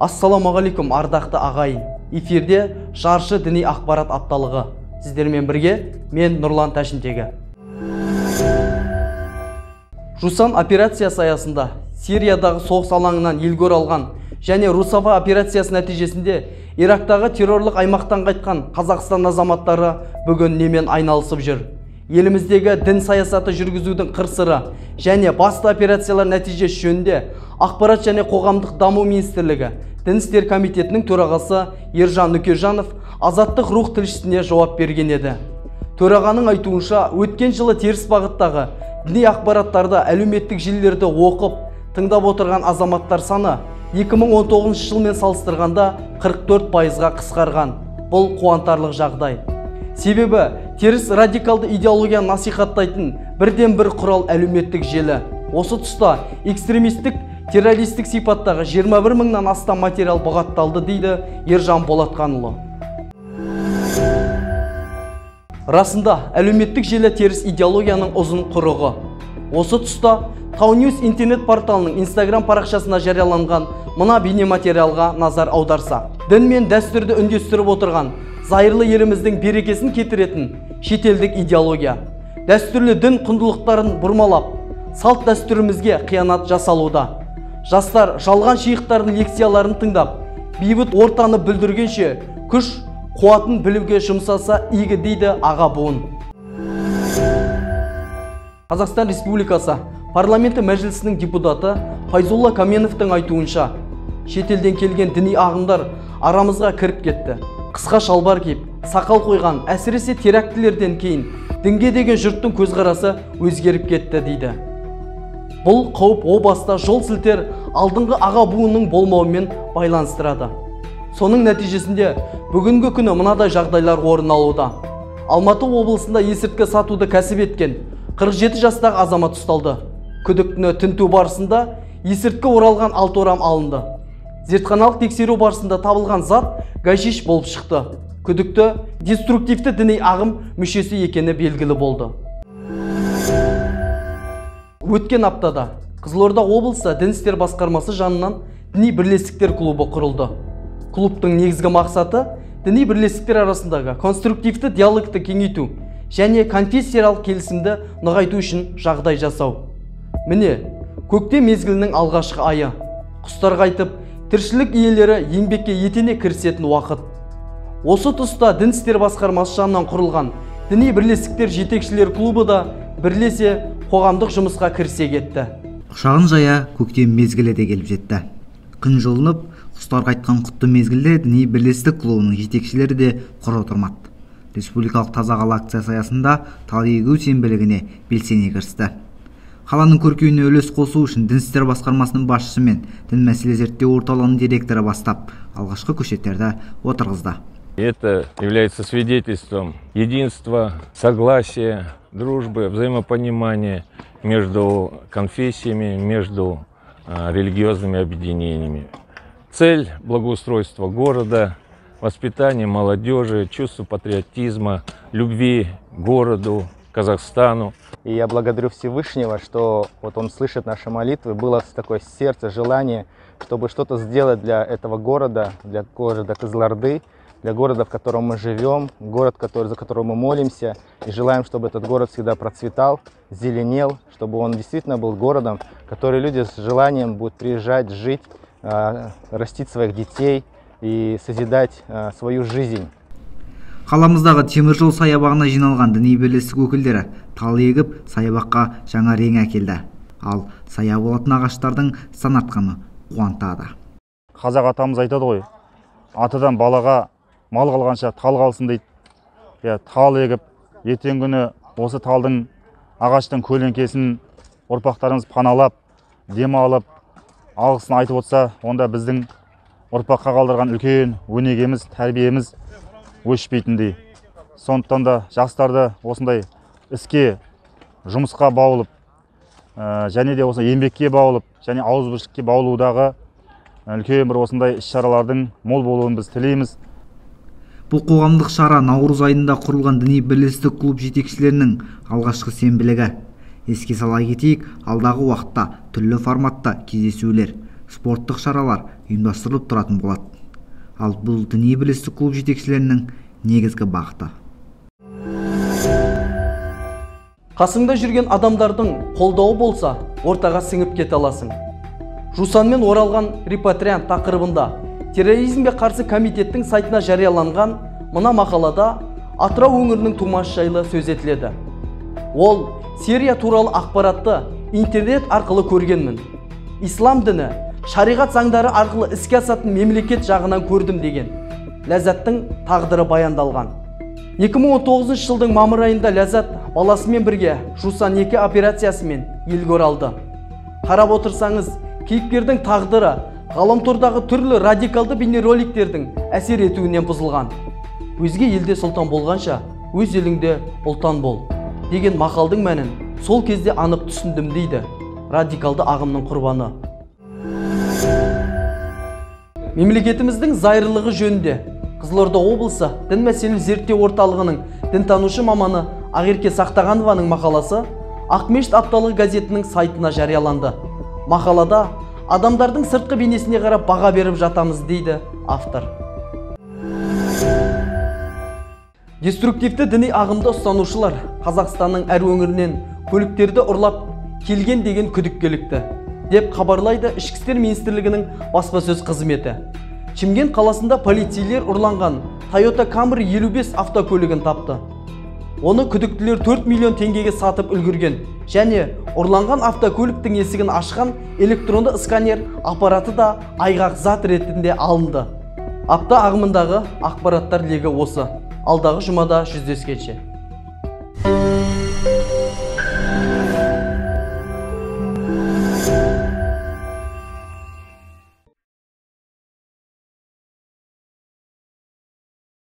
Ассаламағалейкум ардақты ағайын. Эфирде Жаршы діни ақпарат апталығы. Сіздермен бірге мен Нұрлан Тәшінтегі. Жусан операциясы аясында Сириядағы соғыс алаңынан елге оралған және Русафа операциясы нәтижесінде Ирактағы террорлық аймақтан қайтқан Қазақстан азаматтары бүгін немен айналысып жүр. Еліміздегі дін саясаты жүргізудің қыр-сыры және басты операциялар нәтижесі жөнінде Ақпарат және қоғамдық даму министрлігі Дін істер комитетінің төрағасы Ержан Нүкежанов Азаттық рух тілшісіне жауап берген еді. Төрағаның айтуынша, өткен жылы теріс бағыттағы діни ақпараттарды әлеуметтік желілерді оқып, тыңдап отырған азаматтар саны 2019 жылмен салыстырғанда 44%-ға қысқарған. Бұл қуантарлық жағдай. Себебі теріс радикалды идеологияны насихаттайтын бірден-бір құрал әлеуметтік желі. Осы тұста экстремистік террористік сипаттағы 21 мыңнан астам материал бұғатталды дейді Ержан Болатқанұлы. Расында әлеуметтік желі теріс идеологияның ұзын құрығы. Осы тұста Тауньюз интернет порталының Instagram парақшасына жарияланған мына бейнематериалға назар аударса. Дін мен дәстүрді үндестіріп отырған зайырлы еліміздің берекесін кетіретін шетелдік идеология. Дәстүрлі дін құндылықтарын бұрмалап, салт дәстүрімізге қиянат жасалуда. Жастар жалған шейхтардың лекцияларын тыңдап, бейбіт ортаны бүлдіргенше күш қуатын білуге жұмсаса игі дейді аға буын. Қазақстан Республикасы парламенті мәжілісінің депутаты Файзулла Каменовтың айтуынша, шетелден келген діни ағымдар арамызға кіріп кетті. Қысқа шалбар киіп, сақал қойған, әсіресе терактілерден кейін дінге деген жұрттың көзқарасы өзгеріп кетті дейді. Бұл қауіп о баста жол сілтер алдыңғы аға буынның болмауымен байланыстырады. Соның нәтижесінде бүгінгі күні мынадай жағдайлар орын алуда. Алматы облысында есірткі сатуды кәсіп еткен 47 жастағы азамат ұсталды. Күдіктіні тінту барысында есірткі оралған 6 орам алынды. Зертханалық тексеру барысында табылған зат гашиш болып шықты. Күдікті деструктивті діни ағым мүшесі екені белгілі болды. Өткен аптада Қызылорда облысы Дін істер басқармасы жанынан діни бірлестіктер клубы құрылды. Клубтың негізгі мақсаты діни бірлестіктер арасындағы конструктивті диалогты кеңейту және конфессияаралық келісімді нығайту үшін жағдай жасау. Міне, көктем мезгілінің алғашқы айы. Құстар қайтып, тіршілік иелері еңбекке етене кірісетін уақыт. Осы тұста Дін істер басқармасы жанынан құрылған діни бірлестіктер жетекшілер клубы да бірлесе қоғамдық жұмысқа кірісе кетті. Құшағын жая көктем мезгілі де келіп жетті. Күн жылынып, құстар қайтқан құтты мезгілде діни бірлестік клубының жетекшілері де құр отырмады. Республикалық таза қала акциясы аясында тал егу сенбілігіне белсене кірісті. Қаланың көркеюіне үлес қосу үшін Дін істер басқармасының басшысы мен дін мәселе зерттеу орталығының директоры бастап алғашқы көшеттерді отырғызды. Это является свидетельством единства, согласия, дружбы, взаимопонимания между конфессиями, между религиозными объединениями. Цель благоустройства города, воспитание молодежи, чувство патриотизма, любви к городу, Казахстану. И я благодарю Всевышнего, что вот Он слышит наши молитвы, было такое сердце, желание, чтобы что-то сделать для этого города, для города Кызылорды, для города, в котором мы живем, город, за который мы молимся, и желаем, чтобы этот город всегда процветал, зеленел, чтобы он действительно был городом, в который люди с желанием будут приезжать, жить, растить своих детей и созидать свою жизнь. Қаламыздағы темір жол саябағына жиналған діни бірлестік өкілдері тал егіп, саябаққа жаңа рең әкелді. Ал сая болатын ағаштардың сан артқаны қуантады. Қазақ атамыз айтады ғой, атадан балаға мал қалғанша тал қалсын дейді. Тал егіп, ертең күні осы талдың ағаштың көлеңкесін ұрпақтарымыз паналап, демалып, алғысын айтып отса, онда біздің ұрпаққа қалдырған үлкен өнегеміз, тәрбиеміз өшпейтіндей. Сондықтан да жастарды осындай іске, жұмысқа баулып, және де осы еңбекке баулып, және ауызбіршілікке баулудағы үлкен бір осындай іс-шаралардың мол болуын біз тілейміз. Бұл қоғамдық шара наурыз айында құрылған діни бірлестік клуб жетекшілерінің алғашқы сенбілігі. Еске сала кетейік, алдағы уақытта түрлі форматта кездесулер, спорттық шаралар ұйымдастырылып тұратын болады. Ал бұл діни бірлестік клуб жетекшілерінің негізгі бағыты. Қасыңда жүрген адамдардың қолдауы болса, ортаға сіңіп кете аласың. Жусанмен оралған репатриант тақырыбында терроризмге қарсы комитеттің сайтына жарияланған мына мақалада Атырау өңірінің тумасы жайлы сөз етіледі. Ол Сирия туралы ақпаратты интернет арқылы көргенмін. Ислам діні шариғат заңдары арқылы іске асатын мемлекет жағынан көрдім деген Ләззаттың тағдыры баяндалған. 2019 жылдың мамыр айында Ләззат баласымен бірге Жусан 2 операциясымен елге оралды. Қарап отырсаңыз, кейіпкердің тағдыры ғаламтордағы түрлі радикалды бейнероликтердің әсер етуінен бұзылған. Өзге елде сұлтан болғанша, өз еліңде ұлтан бол деген мақалдың мәнін сол кезде анық түсіндім дейді радикалды ағымның құрбаны. Мемлекетіміздің зайырлығы жөнінде Қызылорда облысы дін мәселелері зерттеу орталығының дінтанушы маманы Ақерке Сақтағанованың мақаласы Ақмешіт апталық газетінің сайтына жарияланды. Мақалада адамдардың сыртқы бейнесіне қарап баға беріп жатамыз дейді автор. Деструктивті діни ағымды ұстанушылар Қазақстанның әр өңірінен көліктерді ұрлап келген деген күдікке ілікті, деп хабарлайды Ішкі істер министрлігінің баспасөз қызметі. Шымкент қаласында полицейлер ұрланған Toyota Camry 55 автокөлігін тапты. Оны күдіктілер 4 миллион теңгеге сатып үлгерген және ұрланған автокөліктің есігін ашқан электронды сканер аппараты да айғақ зат ретінде алынды. Апта ағымындағы ақпараттар легі осы. Алдағы жұмада жүздескенше.